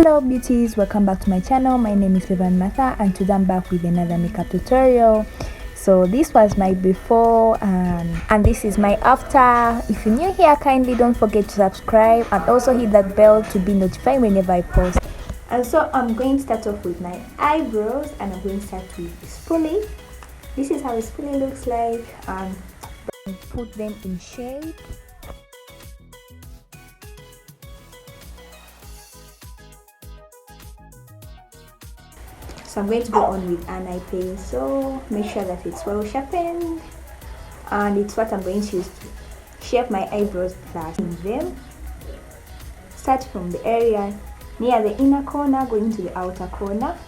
Hello beauties, welcome back to my channel. My name is Favorn and today I'm back with another makeup tutorial. So this was my before and this is my after. If you're new here, kindly don't forget to subscribe and also hit that bell to be notified whenever I post. And so I'm going to start off with my eyebrows, and I'm going to start with a spoolie. This is how a spoolie looks like, and put them in shape. So I'm going to go on with an eye pencil. Make sure that it's well sharpened, and it's what I'm going to use to shape my eyebrows plus in them. Start from the area near the inner corner, going to the outer corner.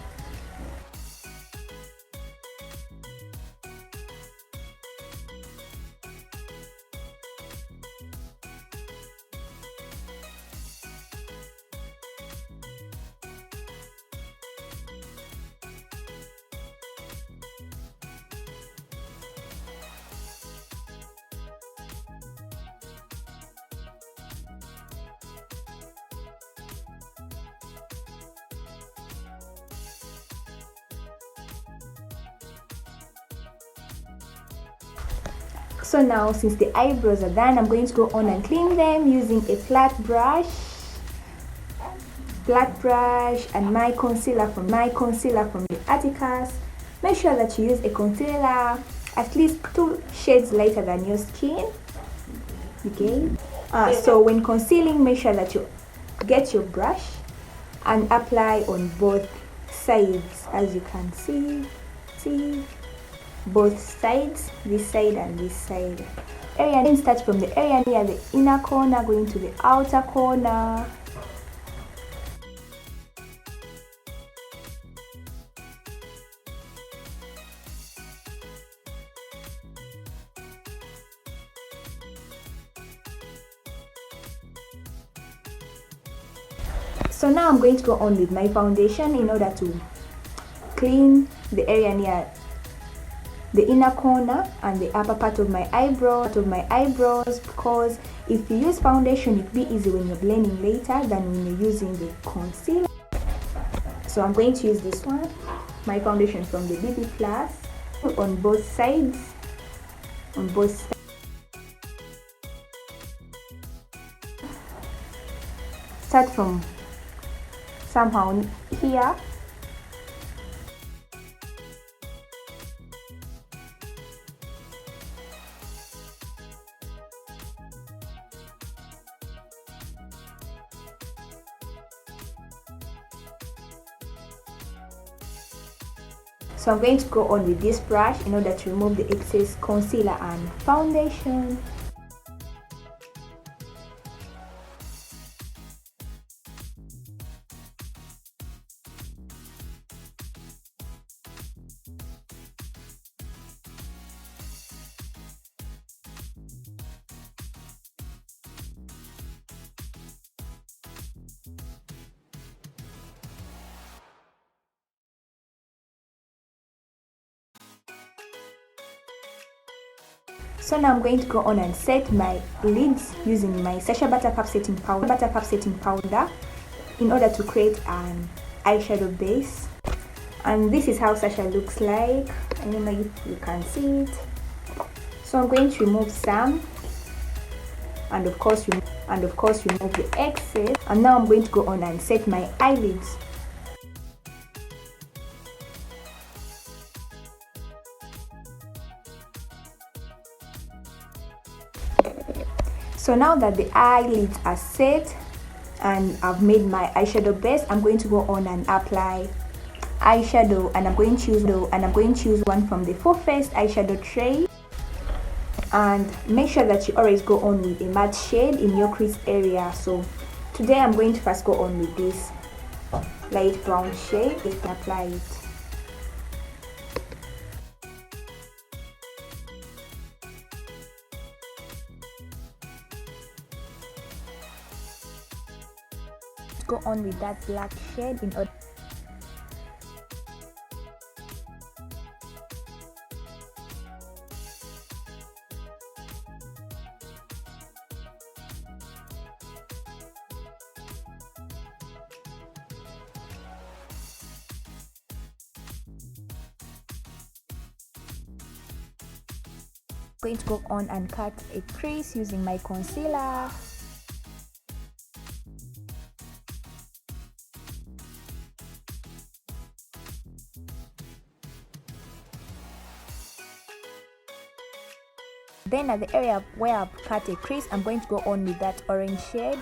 So now, since the eyebrows are done, I'm going to go on and clean them using a flat brush and my concealer from the Atticus. Make sure that you use a concealer at least 2 shades lighter than your skin. Okay. So when concealing, make sure that you get your brush and apply on both sides, as you can see. Both sides, this side and this side. Then start from the area near the inner corner, going to the outer corner. So now I'm going to go on with my foundation in order to clean the area near the inner corner and the upper part of my eyebrows, because if you use foundation, it'll be easy when you're blending later than when you're using the concealer. So I'm going to use this one, my foundation from the BB Plus, on both sides. Start from somehow here. So I'm going to go on with this brush in order to remove the excess concealer and foundation. So now I'm going to go on and set my lids using my Sacha Buttercup setting powder in order to create an eyeshadow base. And this is how Sacha looks like. I don't know if you can see it. So I'm going to remove some, and of course remove the excess. And now I'm going to go on and set my eyelids. So now that the eyelids are set and I've made my eyeshadow base, I'm going to go on and apply eyeshadow, and I'm going to use one from the Full Face eyeshadow tray. And make sure that you always go on with a matte shade in your crease area. So today I'm going to first go on with this light brown shade and apply it. Go on with that black shade in order. I'm going to go on and cut a crease using my concealer. Then at the area where I've cut a crease, I'm going to go on with that orange shade.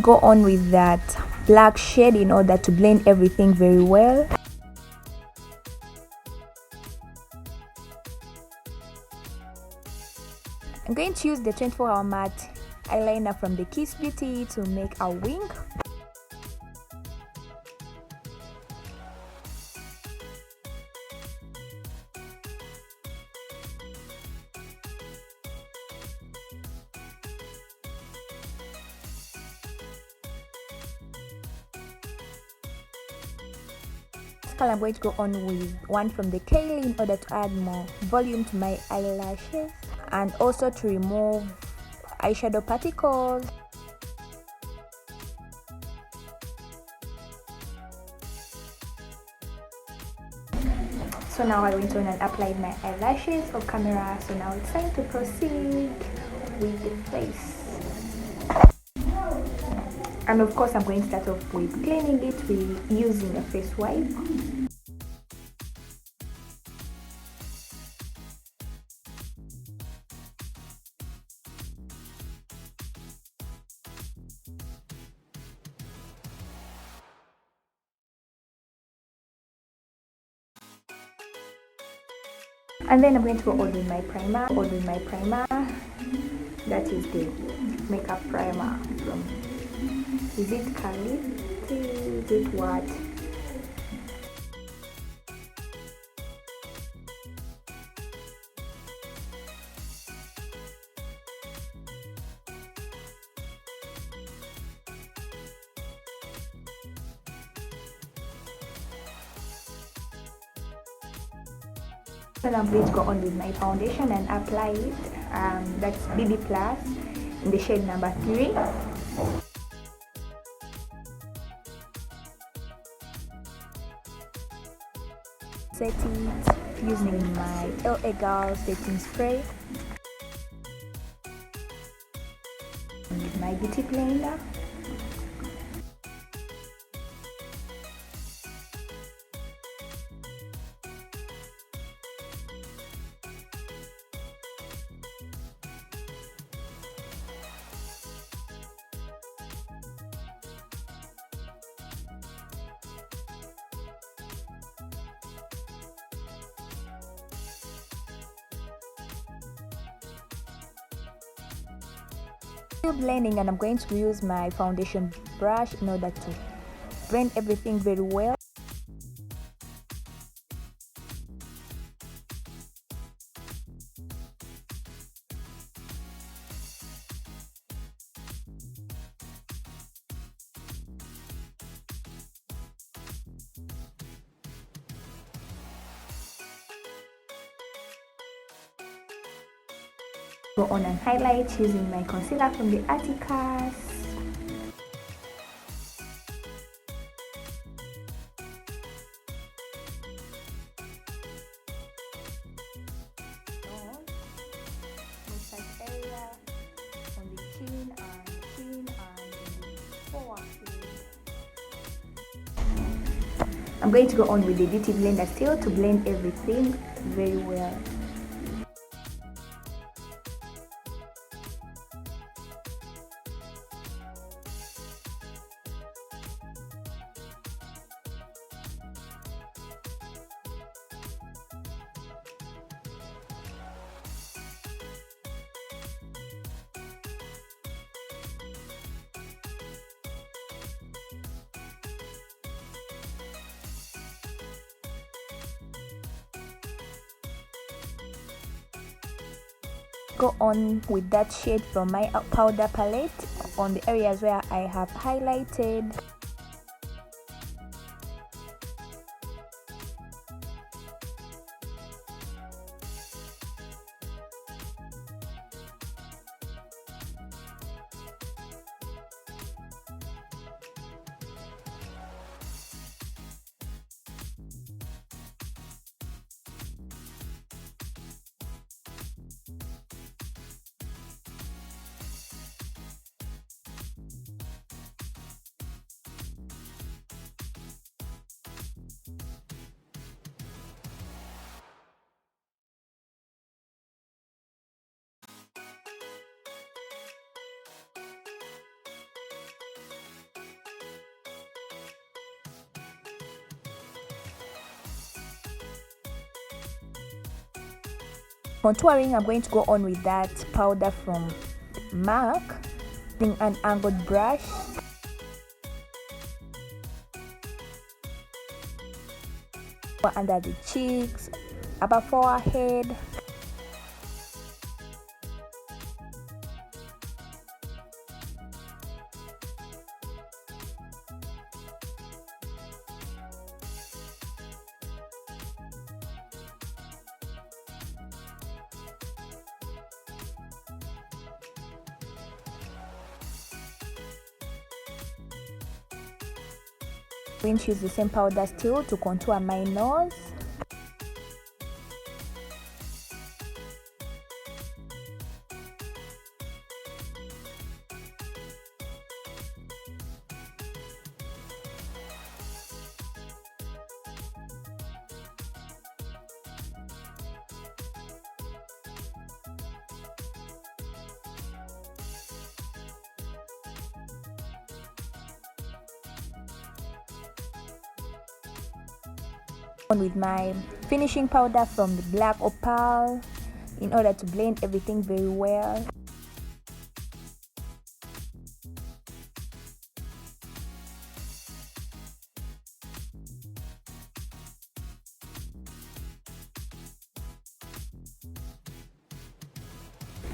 Go on with that black shade in order to blend everything very well. I'm going to use the 24-hour matte eyeliner from the Kiss Beauty to make a wing. I'm going to go on with one from the Kaylee in order to add more volume to my eyelashes and also to remove eyeshadow particles. So now I went on and applied my eyelashes off camera, so now it's time to proceed with the face. And of course I'm going to start off with cleaning it with using a face wipe. And then I'm going to go on with my primer. That is the makeup primer from, is it Cali? Is it what? Then I'm going to go on with my foundation and apply it. That's BB Plus in the shade number 3. Set it using my LA Girl setting spray with my beauty blender. Still blending, and I'm going to use my foundation brush in order to blend everything very well. Go on and highlight using my concealer from the Atticus. Area on the chin and the forehead. I'm going to go on with the beauty blender still to blend everything very well. Go on with that shade from my powder palette on the areas where I have highlighted. Contouring, I'm going to go on with that powder from MAC, using an angled brush. Under the cheeks, upper forehead, I'm going to use the same powder still to contour my nose. On with my finishing powder from the black opal in order to blend everything very well.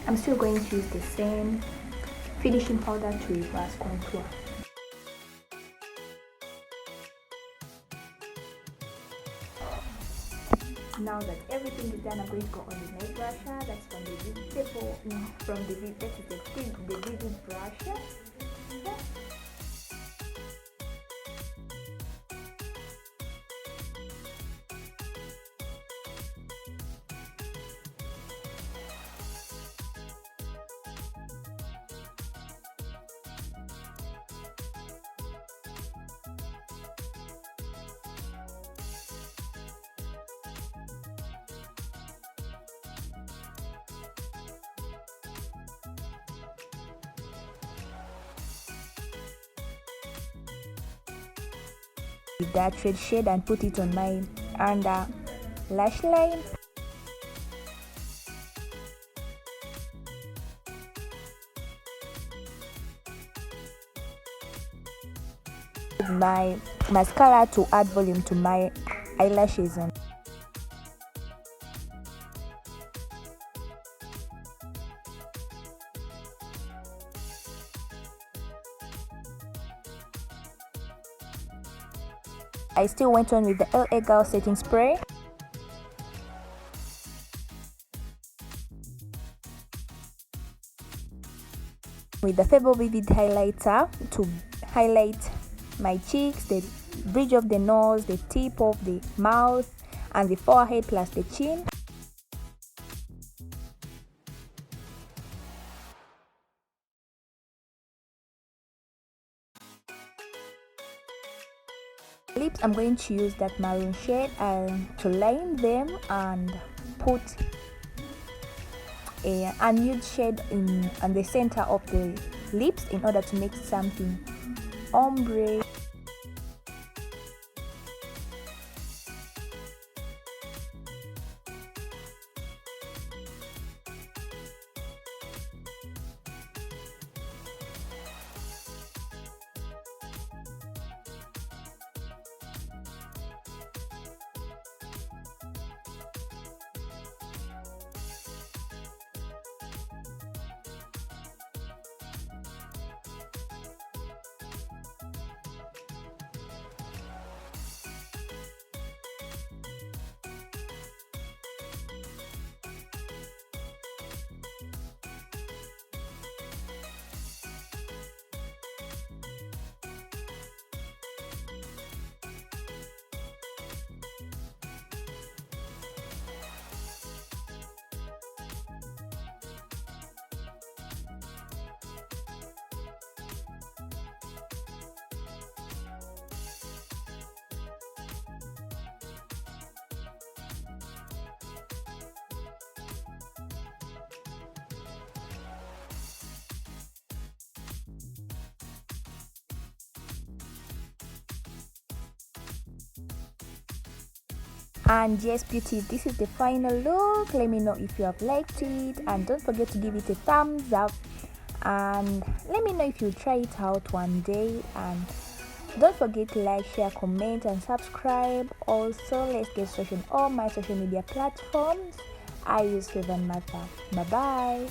I'm still going to use the same finishing powder to reverse contour. Now that everything is done, I'm going to go on with my brusher. That's from the vegetable, from the vivid brusher. Yeah. With that red shade and put it on my under lash line. My mascara to add volume to my eyelashes. I still went on with the LA Girl setting spray. With the Favorn Vivid highlighter to highlight my cheeks, the bridge of the nose, the tip of the mouth, and the forehead plus the chin. Lips, I'm going to use that maroon shade to line them and put a nude shade on the center of the lips in order to make something ombre. And yes, beauties, this is the final look. Let me know if you have liked it, and don't forget to give it a thumbs up, and let me know if you try it out one day. And don't forget to like, share, comment, and subscribe. Also, let's get started on all my social media platforms. I use Favorn. Bye bye.